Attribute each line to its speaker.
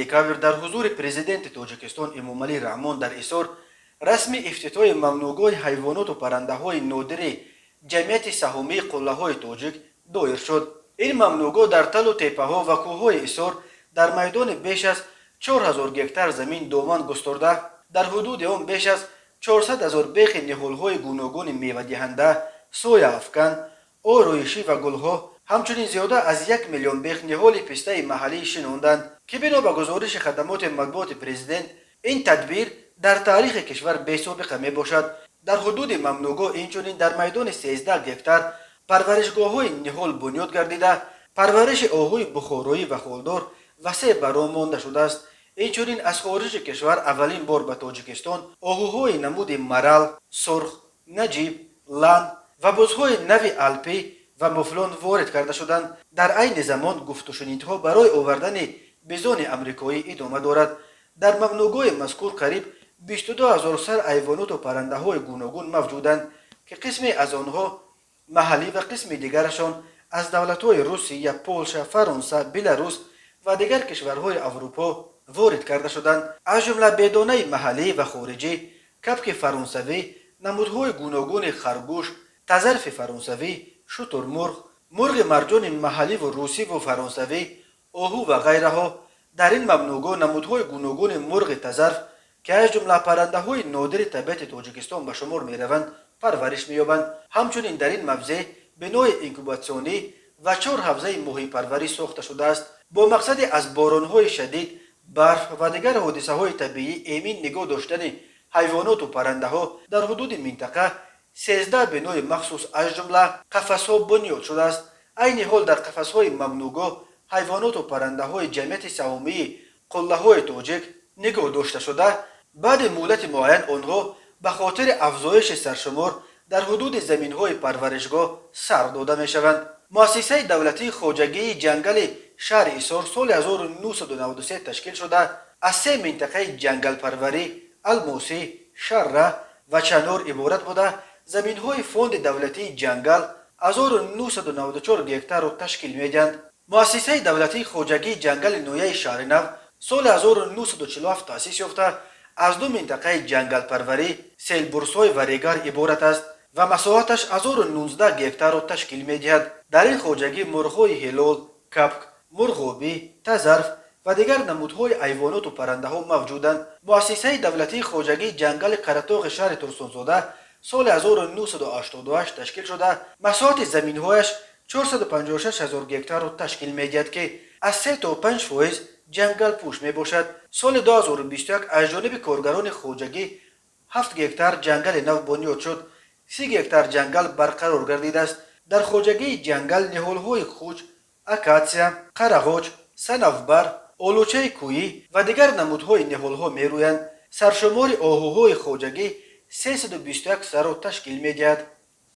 Speaker 1: دکاور در حضور پرزیدنت تاجیکستان امامعلی رحمان در ایسار رسمی افتتاح ممنوعگاه حیوانات و پرنده های نادر جمعیت سهامی قله های تاجیک دایر شد. این ممنوعگاه در تل و تپه ها و کوه های ایسار در میدان بیش از 4000 گکتار زمین دامن گسترده، در حدود آن بیش از 400,000 بیخ نهال‌های گوناگون میوه دهنده، سویا افکن، آرایشی و گلها، همچنین زیاده از 1 میلیون بیخ نهال پسته محلی شناندند که بنا به گزارش خدمات مطبوعات پرزیدنت این تدبیر در تاریخ کشور بی‌سابقه می باشد. در حدود ممنوعگاه اینچنین در میدان 13 گکتار پرورشگاه‌های نهال بنیاد گردیده، پرورش آهوی بخارایی و خالدار وسیع برآمد مانده شده است. اینچنین از خارج کشور اولین بار به تاجیکستان آهوهای نمود مرل، سرخ، نجیب، لن و بزهای نوع الپی و مفلون وارد کرده شدند. در عین زمان گفت و شنیدها برای آوردن بیزان امریکایی ادامه دارد. در ممنوعگاه مذکور قریب 22,000 سر حیوانات و پرنده های گوناگون موجودند که قسمی از آنها محلی و قسم دیگرشان از دولت‌های روسیه، پولشا، فرانسه، بلاروس و دیگر کشورهای اروپا وارد کرده شدند. از جمله بدانه محلی و خارجی، کپک فرانسوی، نمودهای گوناگون خرگوش، تزرف فرانسوی، شترمرغ، مرغ مرجان محلی و روسی و فرانسوی، آهو و غیرها. در این ممنوعگاه نمودهای گوناگون مرغ تزرف که از جمله پرنده‌های نادر طبیعت تاجیکستان به شمار می‌روند پرورش می‌یابند. همچنین در این موضع بنای اینکوباسیونی و 4 حوزه ماهی پروری ساخته شده است با مقصد از باران‌های شدید، برف و دیگر حادثه‌های طبیعی امین نگاه داشتن حیوانات و پرنده‌ها. در حدود منطقه 13 بنای مخصوص از جمله قفس‌ها بنیاد شده است. عین حال در قفس‌های ممنوعگاه حیوانات و پرنده‌های جمعیت سهامی قله‌های تاجیک نگاه داشته شده. بعد مدت معین آنها به خاطر افزایش سرشمار در حدود زمین‌های پرورشگاه سر داده می‌شوند. مؤسسه دولتی خواجگی جنگل شهر ایسار سال 1993 تشکیل شده از 3 منطقه جنگل پروری، الموسی، شره و چنار عبارت بوده. زمین‌های فوند دولتی جنگل 1994 گکتار را تشکیل می‌دهند. مؤسسه دولتی خواجگی جنگل نویه شهر نو سال 1947 تأسیس یافته از 2 منطقه جنگل پروری، سیلبورسای و ریگر عبارت است و مساحتش 19 گکتار را تشکیل می‌دهد. در این خواجگی مرغ‌های هلال، کپک، مرغ آبی، تزرف و دیگر نمودهای حیوانات و پرنده‌ها موجودند. مؤسسه دولتی خواجگی جنگل قره‌طاق شهر ترسانزاده سال 1988 تشکیل شده. مساحت زمین‌هایش 456,000 گکتار را تشکیل می‌دهد که از 3 تا 5% جنگل پوش میباشد. سال 2021 از جانب کارگران خواجگی 7 گکتار جنگل نو بنیاد شد. 30 گکتار جنگل برقرار گردیده است. در خواجگی جنگل نهال‌های خوج، اکاسیا، قرغاج، صنوبر، آلوچه کویی و دیگر نمودهای نهال‌ها میرویند. سرشمار آهوهای خواجگی 321 سر را تشکیل می‌دهد.